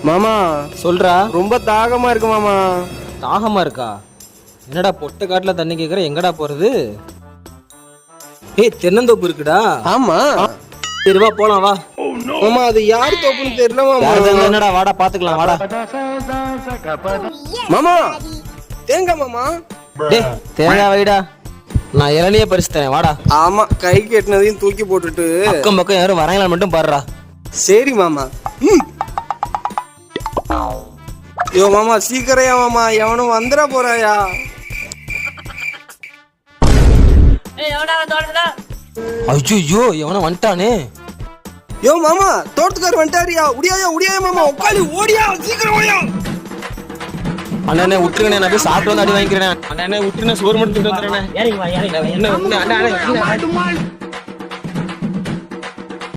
மாமா சொல்றா. ரொம்ப தாகமா இருக்கு மாமா. தாகமா இருக்கா? என்னடா பொட்ட காட்டுல தண்ணி கேக்குற, எங்கடா போறது? ஏய், தென்னந்தோப்பு இருக்குடா. ஆமா. சரி வா போலாம் வா. மாமா அது யார் தோப்புன்னு தெரியல மாமா. என்னடா வாடா பாத்துக்கலாம் வாடா. மாமா தேங்காய் மாமா. டேய் தேங்காய் வைடா, நான் இளநியே பறிச்சு தரேன் வாடா. ஆமா, கை கெட்டினதையும் தூக்கி போட்டுட்டு அக்கம் பக்கம் யாரும் வராங்களா மட்டும் பாருடா. சரி மாமா. யோ மாமா சீக்கிரையா மாமா, எவனும் வந்துட போறாயா? ஐயோ எவனோ வந்துட்டானே. யோ மாமா தோட்டத்துக்கார் வந்துட்டாரியா. உடியாயா உடியாயா மாமா, உட்காந்து ஓடியா, சீக்கிரம் ஓடியா. அண்ணே விட்டுருங்கண்ணே, நான் போய் சாப்பிட்டு வந்து அடி வாங்கிக்கிறேன். அண்ணே விட்டுருண்ணே, சோறு மட்டும் வந்துடுறேன்.